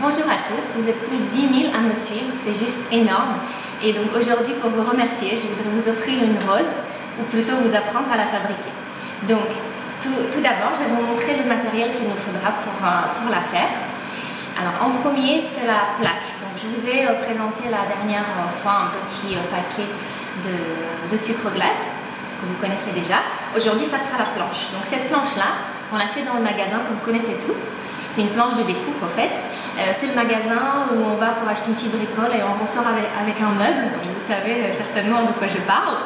Bonjour à tous, vous êtes plus de 10 000 à me suivre, c'est juste énorme. Et donc aujourd'hui, pour vous remercier, je voudrais vous offrir une rose, ou plutôt vous apprendre à la fabriquer. Donc, tout d'abord, je vais vous montrer le matériel qu'il nous faudra pour la faire. Alors, en premier, c'est la plaque. Donc, je vous ai présenté la dernière fois un petit paquet de sucre glace, que vous connaissez déjà. Aujourd'hui, ça sera la planche. Donc, cette planche-là, on l'achète dans le magasin que vous connaissez tous. C'est une planche de découpe en fait. C'est le magasin où on va pour acheter une petite bricole et on ressort avec un meuble. Donc vous savez certainement de quoi je parle.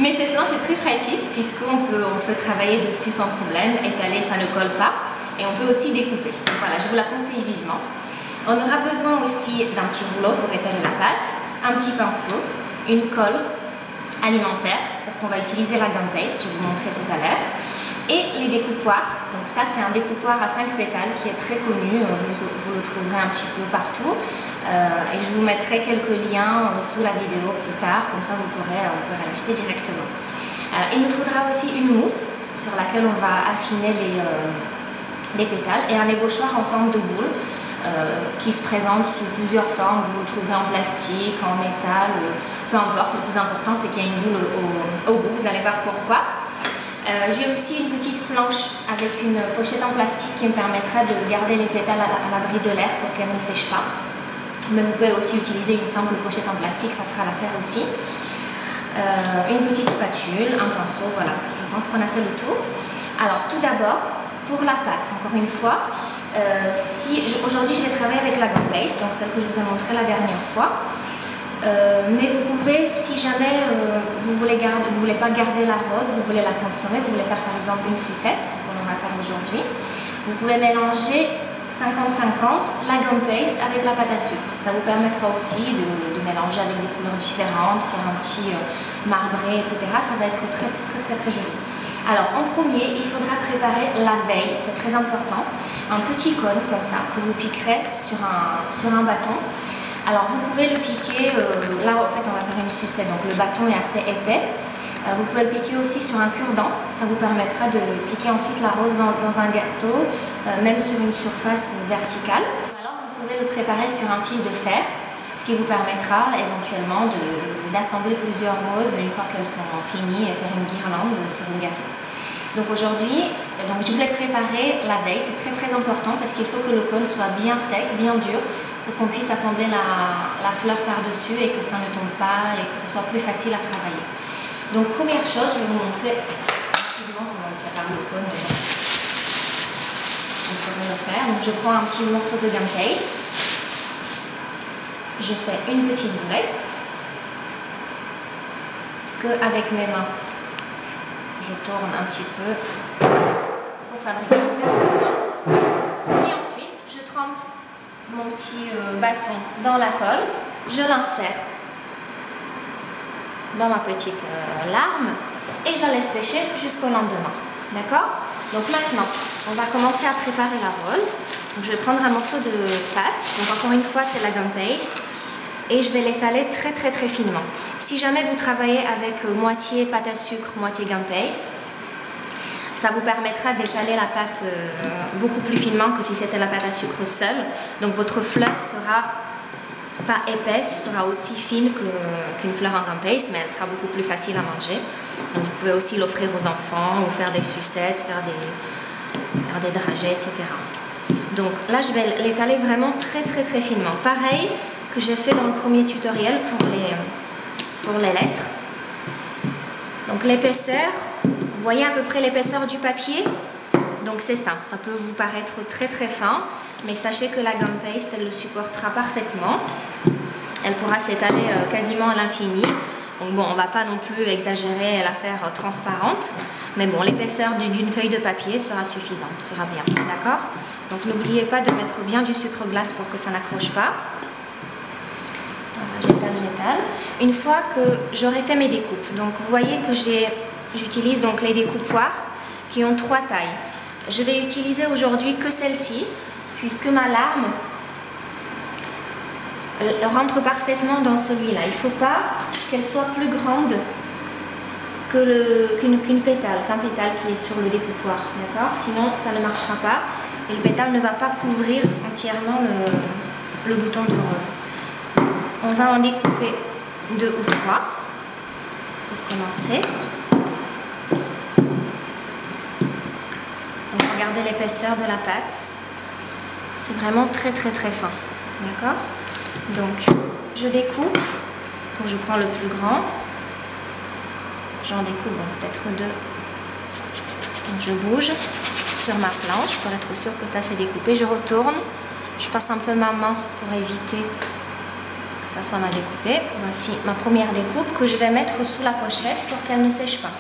Mais cette planche est très pratique puisqu'on peut travailler dessus sans problème, étaler, ça ne colle pas. Et on peut aussi découper. Donc voilà, je vous la conseille vivement. On aura besoin aussi d'un petit rouleau pour étaler la pâte, un petit pinceau, une colle alimentaire parce qu'on va utiliser la gum paste, je vais vous montrer tout à l'heure. Et les découpoirs, donc ça c'est un découpoir à 5 pétales qui est très connu, vous le trouverez un petit peu partout et je vous mettrai quelques liens sous la vidéo plus tard, comme ça vous pourrez l'acheter directement. Il nous faudra aussi une mousse sur laquelle on va affiner les pétales et un ébauchoir en forme de boule qui se présente sous plusieurs formes, vous le trouverez en plastique, en métal, peu importe, le plus important c'est qu'il y a une boule au bout, vous allez voir pourquoi. J'ai aussi une petite planche avec une pochette en plastique qui me permettra de garder les pétales à l'abri de l'air pour qu'elles ne sèchent pas. Mais vous pouvez aussi utiliser une simple pochette en plastique, ça fera l'affaire aussi. Une petite spatule, un pinceau, voilà, je pense qu'on a fait le tour. Alors tout d'abord, pour la pâte, encore une fois, aujourd'hui je vais travailler avec la gum paste, donc celle que je vous ai montrée la dernière fois. Mais vous pouvez, si jamais vous voulez pas garder la rose, vous voulez la consommer, vous voulez faire par exemple une sucette, comme on va faire aujourd'hui, vous pouvez mélanger 50-50 la gum paste avec la pâte à sucre. Ça vous permettra aussi de mélanger avec des couleurs différentes, faire un petit marbré, etc. Ça va être très joli. Alors en premier, il faudra préparer la veille, c'est très important, un petit cône comme ça que vous piquerez sur un bâton. Alors vous pouvez le piquer, là en fait on va faire une sucette, donc le bâton est assez épais. Vous pouvez le piquer aussi sur un cure-dent, ça vous permettra de piquer ensuite la rose dans un gâteau, même sur une surface verticale. Alors vous pouvez le préparer sur un fil de fer, ce qui vous permettra éventuellement d'assembler plusieurs roses une fois qu'elles sont finies et faire une guirlande sur le gâteau. Donc aujourd'hui, je voulais préparer la veille, c'est très important parce qu'il faut que le cône soit bien sec, bien dur, pour qu'on puisse assembler la fleur par-dessus et que ça ne tombe pas et que ce soit plus facile à travailler. Donc première chose, je vais vous montrer rapidement comment on prépare le cône. On saurait le faire. Donc je prends un petit morceau de gum paste, je fais une petite boulette que avec mes mains je tourne un petit peu pour fabriquer une petite pointe. Et ensuite je trempe mon petit bâton dans la colle, je l'insère dans ma petite larme et je la laisse sécher jusqu'au lendemain. D'accord? Donc maintenant, on va commencer à préparer la rose. Donc je vais prendre un morceau de pâte, donc encore une fois c'est la gum paste, et je vais l'étaler très finement. Si jamais vous travaillez avec moitié pâte à sucre, moitié gum paste, ça vous permettra d'étaler la pâte beaucoup plus finement que si c'était la pâte à sucre seule. Donc votre fleur sera pas épaisse, sera aussi fine qu'une fleur en gum paste, mais elle sera beaucoup plus facile à manger. Donc vous pouvez aussi l'offrir aux enfants ou faire des sucettes, faire des dragées, etc. Donc là je vais l'étaler vraiment très finement. Pareil que j'ai fait dans le premier tutoriel pour les lettres. Donc l'épaisseur, vous voyez à peu près l'épaisseur du papier, donc c'est ça peut vous paraître très fin, mais sachez que la gum paste, elle le supportera parfaitement, elle pourra s'étaler quasiment à l'infini, donc bon, on va pas non plus exagérer et la faire transparente, mais bon, l'épaisseur d'une feuille de papier sera suffisante, sera bien, d'accord? Donc n'oubliez pas de mettre bien du sucre glace pour que ça n'accroche pas. Voilà, j'étale. Une fois que j'aurai fait mes découpes, donc vous voyez que j'utilise donc les découpoirs qui ont 3 tailles. Je vais utiliser aujourd'hui que celle-ci, puisque ma larme rentre parfaitement dans celui-là. Il ne faut pas qu'elle soit plus grande qu'un pétale qui est sur le découpoir, d'accord? Sinon, ça ne marchera pas et le pétale ne va pas couvrir entièrement le bouton de rose. On va en découper 2 ou 3 pour commencer. Donc regardez l'épaisseur de la pâte. C'est vraiment très fin. D'accord? Donc je découpe. Donc, je prends le plus grand. J'en découpe peut-être 2. Donc je bouge sur ma planche pour être sûr que ça s'est découpé. Je retourne. Je passe un peu ma main pour éviter que ça soit mal découpé. Voici ma première découpe que je vais mettre sous la pochette pour qu'elle ne sèche pas.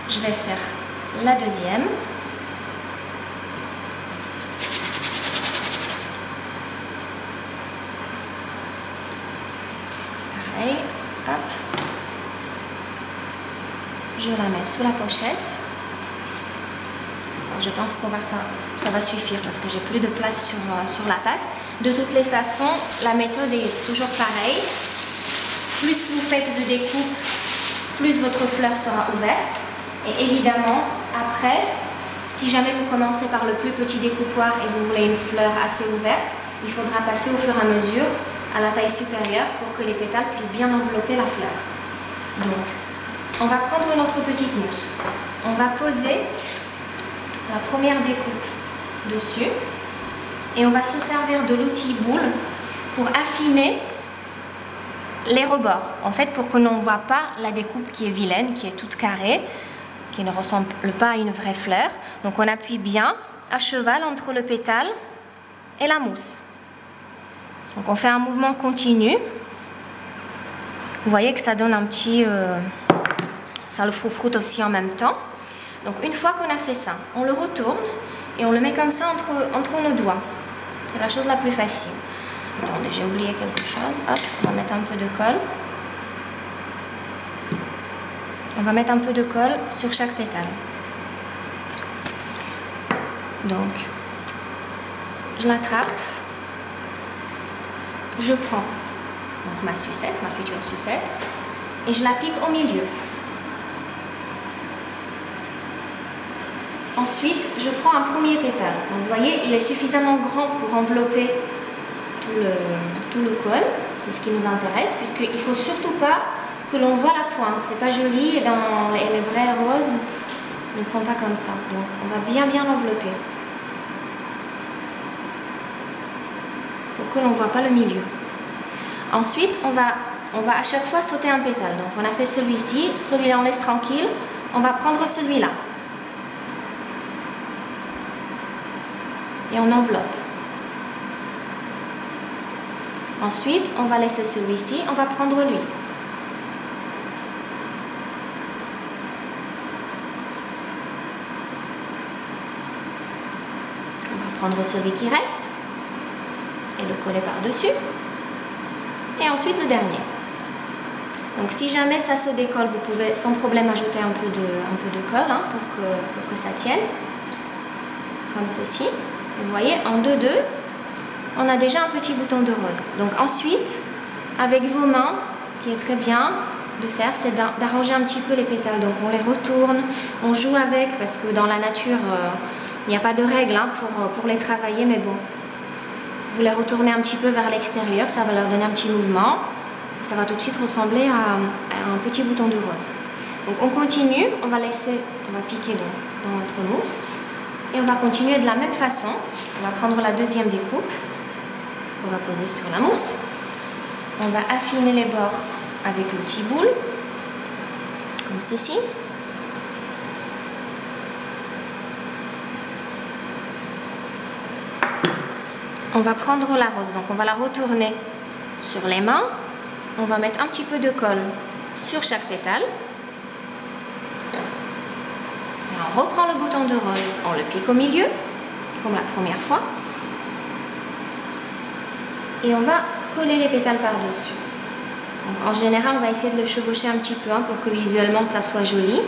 Je vais faire la deuxième. Pareil, hop. Je la mets sous la pochette. Alors, je pense que ça va suffire parce que j'ai plus de place sur la pâte. De toutes les façons, la méthode est toujours pareille. Plus vous faites de découpe, plus votre fleur sera ouverte. Et évidemment, après, si jamais vous commencez par le plus petit découpoir et vous voulez une fleur assez ouverte, il faudra passer au fur et à mesure à la taille supérieure pour que les pétales puissent bien envelopper la fleur. Donc, on va prendre notre petite mousse. On va poser la première découpe dessus et on va se servir de l'outil boule pour affiner les rebords. En fait, pour que l'on ne voit pas la découpe qui est vilaine, qui est toute carrée, qui ne ressemble pas à une vraie fleur. Donc on appuie bien à cheval entre le pétale et la mousse. Donc on fait un mouvement continu. Vous voyez que ça donne un petit... ça le froufroute aussi en même temps. Donc une fois qu'on a fait ça, on le retourne et on le met comme ça entre nos doigts. C'est la chose la plus facile. Attendez, j'ai oublié quelque chose. Hop, on va mettre un peu de colle. On va mettre un peu de colle sur chaque pétale. Donc, je l'attrape. Je prends donc ma sucette, ma future sucette, et je la pique au milieu. Ensuite, je prends un premier pétale. Donc, vous voyez, il est suffisamment grand pour envelopper tout le cône. C'est ce qui nous intéresse, puisqu'il ne faut surtout pas que l'on voit la pointe. C'est pas joli et les vrais roses ne sont pas comme ça. Donc, on va bien l'envelopper pour que l'on ne voit pas le milieu. Ensuite, on va à chaque fois sauter un pétale. Donc, on a fait celui-ci. Celui-là, on laisse tranquille. On va prendre celui-là. Et on enveloppe. Ensuite, on va laisser celui-ci, on va prendre lui. On va prendre celui qui reste et le coller par-dessus. Et ensuite le dernier. Donc si jamais ça se décolle, vous pouvez sans problème ajouter un peu de colle hein, pour que ça tienne. Comme ceci. Et vous voyez, en 2-2, on a déjà un petit bouton de rose. Donc ensuite, avec vos mains, ce qui est très bien de faire, c'est d'arranger un petit peu les pétales. Donc on les retourne, on joue avec, parce que dans la nature, il n'y a pas de règles hein, pour les travailler, mais bon. Vous les retournez un petit peu vers l'extérieur, ça va leur donner un petit mouvement. Ça va tout de suite ressembler à un petit bouton de rose. Donc on continue, on va piquer dans notre mousse. Et on va continuer de la même façon. On va prendre la deuxième découpe. On va poser sur la mousse. On va affiner les bords avec l'outil boule. Comme ceci. On va prendre la rose. Donc on va la retourner sur les mains. On va mettre un petit peu de colle sur chaque pétale. On reprend le bouton de rose, on le pique au milieu, comme la première fois. Et on va coller les pétales par-dessus. En général, on va essayer de le chevaucher un petit peu hein, pour que visuellement ça soit joli.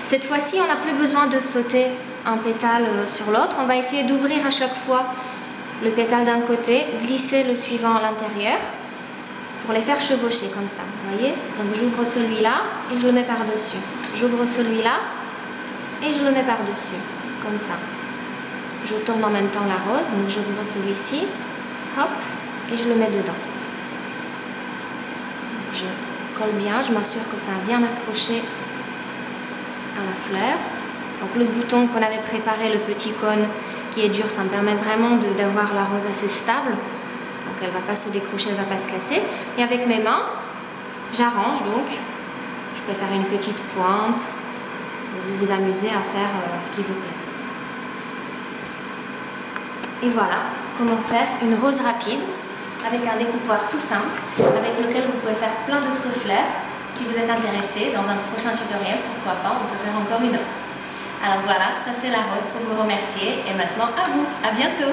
Cette fois-ci, on n'a plus besoin de sauter un pétale sur l'autre. On va essayer d'ouvrir à chaque fois le pétale d'un côté, glisser le suivant à l'intérieur pour les faire chevaucher comme ça. Vous voyez? Donc j'ouvre celui-là et je le mets par-dessus. J'ouvre celui-là. Et je le mets par-dessus, comme ça. Je tourne en même temps la rose, donc j'ouvre celui-ci hop, et je le mets dedans. Je colle bien, je m'assure que ça a bien accroché à la fleur. Donc le bouton qu'on avait préparé, le petit cône qui est dur, ça me permet vraiment d'avoir la rose assez stable. Donc elle ne va pas se décrocher, elle ne va pas se casser. Et avec mes mains, j'arrange donc. Je peux faire une petite pointe. Vous vous amusez à faire ce qui vous plaît. Et voilà comment faire une rose rapide avec un découpoir tout simple avec lequel vous pouvez faire plein d'autres fleurs. Si vous êtes intéressé, dans un prochain tutoriel, pourquoi pas, on peut faire encore une autre. Alors voilà, ça c'est la rose pour vous remercier et maintenant à vous, à bientôt!